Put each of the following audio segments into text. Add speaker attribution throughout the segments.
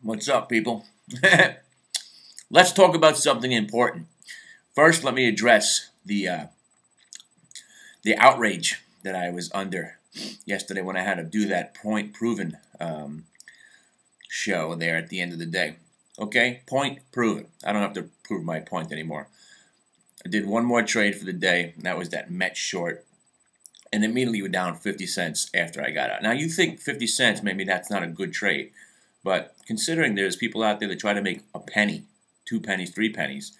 Speaker 1: What's up, people? Let's talk about something important. First, let me address the outrage that I was under yesterday when I had to do that point proven show there at the end of the day. Okay, point proven. I don't have to prove my point anymore. I did one more trade for the day, and that was that Met short. And immediately we're down 50 cents after I got out. Now, you think 50 cents, maybe that's not a good trade. But considering there's people out there that try to make a penny, 2 pennies, 3 pennies,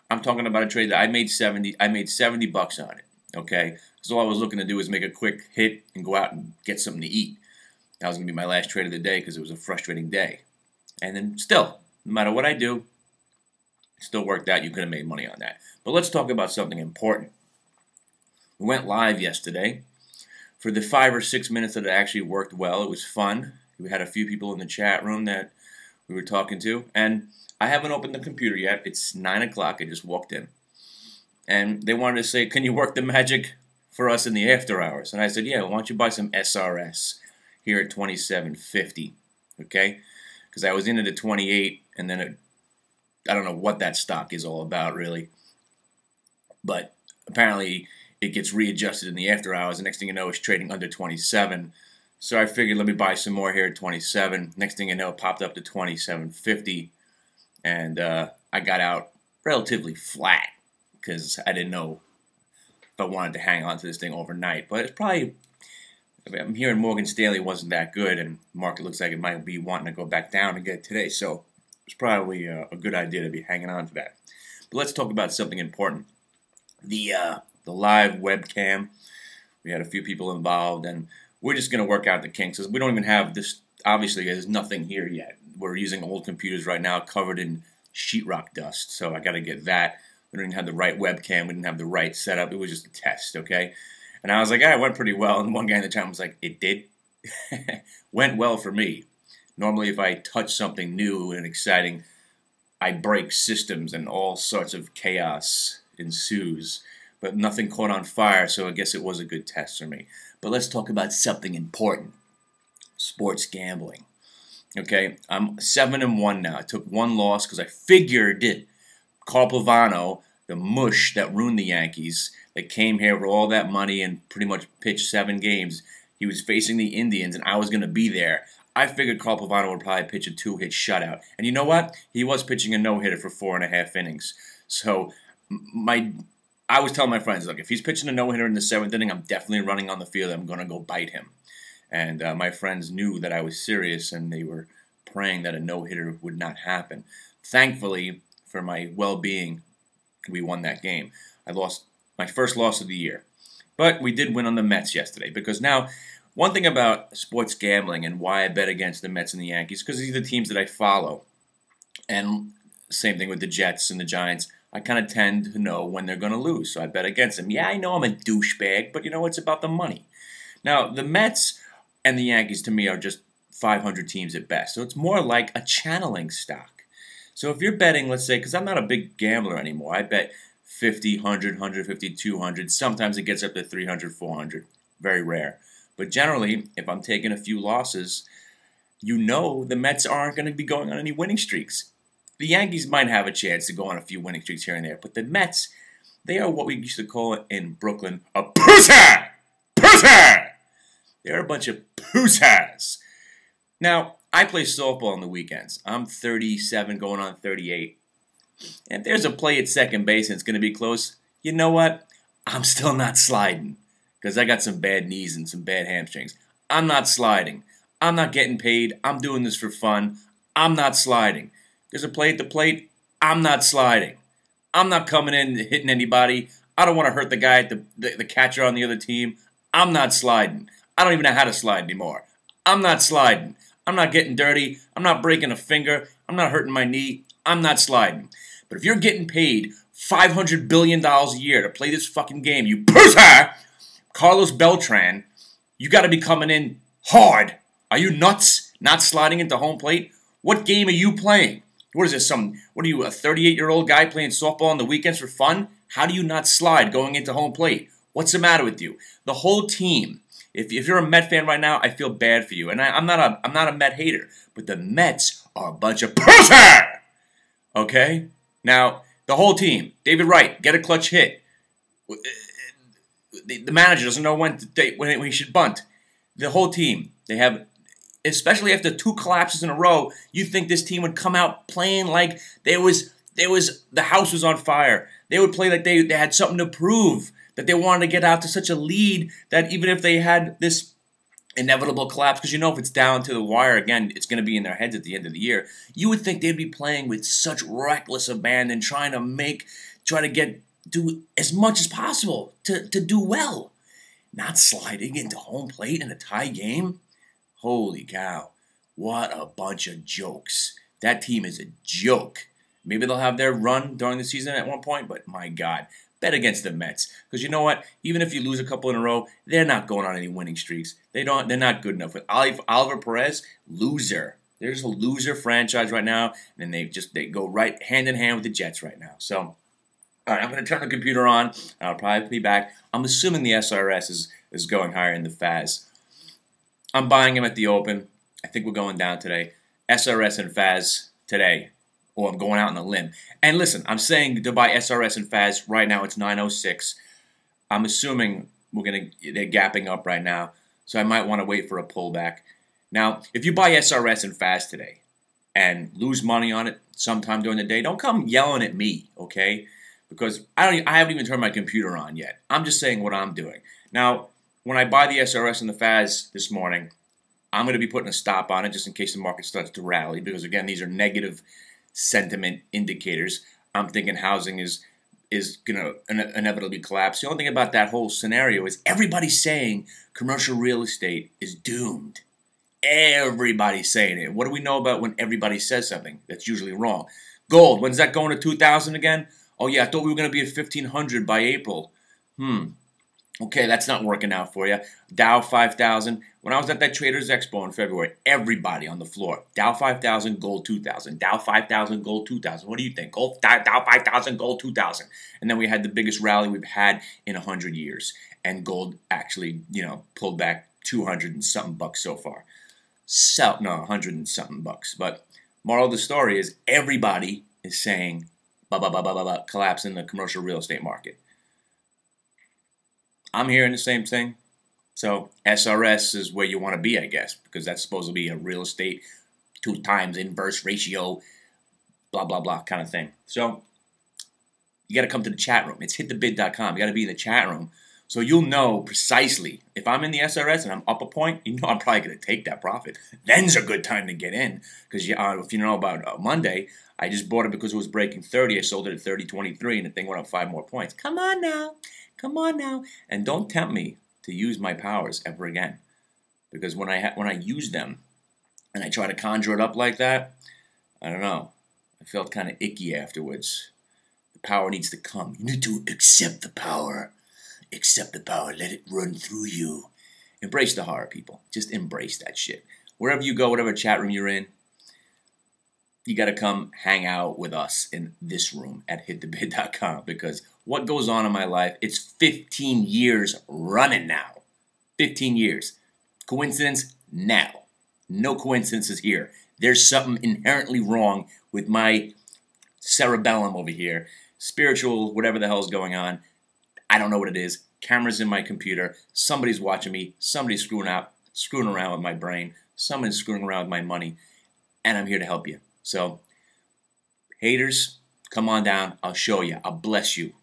Speaker 1: I'm talking about a trade that I made 70 bucks on it, okay? Because all I was looking to do was make a quick hit and go out and get something to eat. That was going to be my last trade of the day because it was a frustrating day. And then still, no matter what I do, it still worked out. You could have made money on that. But let's talk about something important. We went live yesterday. For the 5 or 6 minutes that it actually worked well, it was fun. We had a few people in the chat room that we were talking to. And I haven't opened the computer yet. It's 9 o'clock. I just walked in. And they wanted to say, can you work the magic for us in the after hours? And I said, yeah, why don't you buy some SRS here at $27.50, okay? Because I was in it at 28, and then I don't know what that stock is all about, really. But apparently it gets readjusted in the after hours. The next thing you know, it's trading under 27. So I figured, let me buy some more here at 27. Next thing you know, it popped up to 27.50. And I got out relatively flat because I didn't know if I wanted to hang on to this thing overnight. But it's probably, I'm hearing Morgan Stanley wasn't that good, and the market looks like it might be wanting to go back down again today. So it's probably a good idea to be hanging on to that. But let's talk about something important. The live webcam. We had a few people involved, and we're just going to work out the kinks. We don't even have this. Obviously, there's nothing here yet. We're using old computers right now covered in sheetrock dust, so I got to get that. We didn't have the right webcam. We didn't have the right setup. It was just a test, okay? And I was like, it went pretty well. And one guy in the chat was like, it did? Went well for me. Normally, if I touch something new and exciting, I break systems and all sorts of chaos ensues. But nothing caught on fire, so I guess it was a good test for me. But let's talk about something important. Sports gambling. Okay, I'm 7-1 now. I took one loss because I figured Carl Pavano, the mush that ruined the Yankees, that came here for all that money and pretty much pitched 7 games, he was facing the Indians and I was going to be there. I figured Carl Pavano would probably pitch a 2-hit shutout. And you know what? He was pitching a no-hitter for 4.5 innings. So I was telling my friends, look, if he's pitching a no-hitter in the 7th inning, I'm definitely running on the field. I'm going to go bite him. And my friends knew that I was serious, and they were praying that a no-hitter would not happen. Thankfully, for my well-being, we won that game. I lost my first loss of the year. But we did win on the Mets yesterday, because now, one thing about sports gambling and why I bet against the Mets and the Yankees, because these are the teams that I follow. And same thing with the Jets and the Giants. I kind of tend to know when they're going to lose, so I bet against them. Yeah, I know I'm a douchebag, but you know, it's about the money. Now, the Mets and the Yankees, to me, are just 500 teams at best, so it's more like a channeling stock. So if you're betting, let's say, because I'm not a big gambler anymore, I bet 50, 100, 150, 200. Sometimes it gets up to 300, 400. Very rare. But generally, if I'm taking a few losses, you know the Mets aren't going to be going on any winning streaks. The Yankees might have a chance to go on a few winning streaks here and there, but the Mets, they are what we used to call in Brooklyn a pussy! Pussy! They're a bunch of pussies. Now, I play softball on the weekends. I'm 37 going on 38. And if there's a play at second base and it's going to be close, you know what? I'm still not sliding because I got some bad knees and some bad hamstrings. I'm not sliding. I'm not getting paid. I'm doing this for fun. I'm not sliding. There's a play at the plate. I'm not sliding. I'm not coming in and hitting anybody. I don't want to hurt the guy at the catcher on the other team. I'm not sliding. I don't even know how to slide anymore. I'm not sliding. I'm not getting dirty. I'm not breaking a finger. I'm not hurting my knee. I'm not sliding. But if you're getting paid $500 billion a year to play this fucking game, you pussy, Carlos Beltran, you got to be coming in hard. Are you nuts? Not sliding into home plate? What game are you playing? What is this, what are you, a 38-year-old guy playing softball on the weekends for fun? How do you not slide going into home plate? What's the matter with you? The whole team If you're a Met fan right now, I feel bad for you. And I'm not a Met hater, but the Mets are a bunch of pussy. Okay? Now, the whole team, David Wright, get a clutch hit. The manager doesn't know when he should bunt. The whole team, they have, especially after 2 collapses in a row, you think this team would come out playing like the house was on fire. They would play like they had something to prove, that they wanted to get out to such a lead that even if they had this inevitable collapse, because you know if it's down to the wire again, it's going to be in their heads at the end of the year. You would think they'd be playing with such reckless abandon, trying to do as much as possible to do well, not sliding into home plate in a tie game. Holy cow! What a bunch of jokes. That team is a joke. Maybe they'll have their run during the season at one point, but my God. Bet against the Mets, because you know what? Even if you lose a couple in a row, they're not going on any winning streaks. They're not good enough. With Oliver Perez, loser. There's a loser franchise right now, and they go right hand in hand with the Jets right now. So, all right, I'm going to turn the computer on. I'll probably be back. I'm assuming the SRS is going higher in the FAS. I'm buying him at the open. I think we're going down today. SRS and FAS today. Or I'm going out on a limb. And listen, I'm saying to buy SRS and FAS right now. It's 906. I'm assuming they're gapping up right now, so I might want to wait for a pullback. Now, if you buy SRS and FAS today and lose money on it sometime during the day, don't come yelling at me, okay? Because I haven't even turned my computer on yet. I'm just saying what I'm doing. Now, when I buy the SRS and the FAS this morning, I'm going to be putting a stop on it just in case the market starts to rally. Because again, these are negative sentiment indicators. I'm thinking housing is going to inevitably collapse. The only thing about that whole scenario is everybody's saying commercial real estate is doomed. Everybody's saying it. What do we know about when everybody says something? That's usually wrong. Gold, when's that going to 2,000 again? Oh yeah, I thought we were going to be at 1,500 by April. Okay, that's not working out for you. Dow 5,000. When I was at that Traders Expo in February, everybody on the floor. Dow 5,000, gold 2,000. Dow 5,000, gold 2,000. What do you think? Dow 5,000, gold 2,000. And then we had the biggest rally we've had in 100 years. And gold actually, pulled back 200 and something bucks so far. 100 and something bucks. But moral of the story is everybody is saying, collapse in the commercial real estate market. I'm hearing the same thing. So SRS is where you want to be, I guess, because that's supposed to be a real estate 2 times inverse ratio, blah, blah, blah kind of thing. So you got to come to the chat room. It's hitthebid.com. You got to be in the chat room so you'll know precisely. If I'm in the SRS and I'm up a point, I'm probably going to take that profit. Then's a good time to get in because if you know about Monday, I just bought it because it was breaking 30. I sold it at 30.23 and the thing went up 5 more points. Come on now. Come on now. And don't tempt me to use my powers ever again. Because when I use them and I try to conjure it up like that, I don't know. I felt kind of icky afterwards. The power needs to come. You need to accept the power. Accept the power. Let it run through you. Embrace the horror, people. Just embrace that shit. Wherever you go, whatever chat room you're in, you got to come hang out with us in this room at hitthebid.com because what goes on in my life, it's 15 years running now. 15 years. Coincidence? No. No coincidences here. There's something inherently wrong with my cerebellum over here. Spiritual, whatever the hell's going on. I don't know what it is. Camera's in my computer. Somebody's watching me. Somebody's screwing around with my brain. Someone's screwing around with my money. And I'm here to help you. So, haters, come on down. I'll show you. I'll bless you.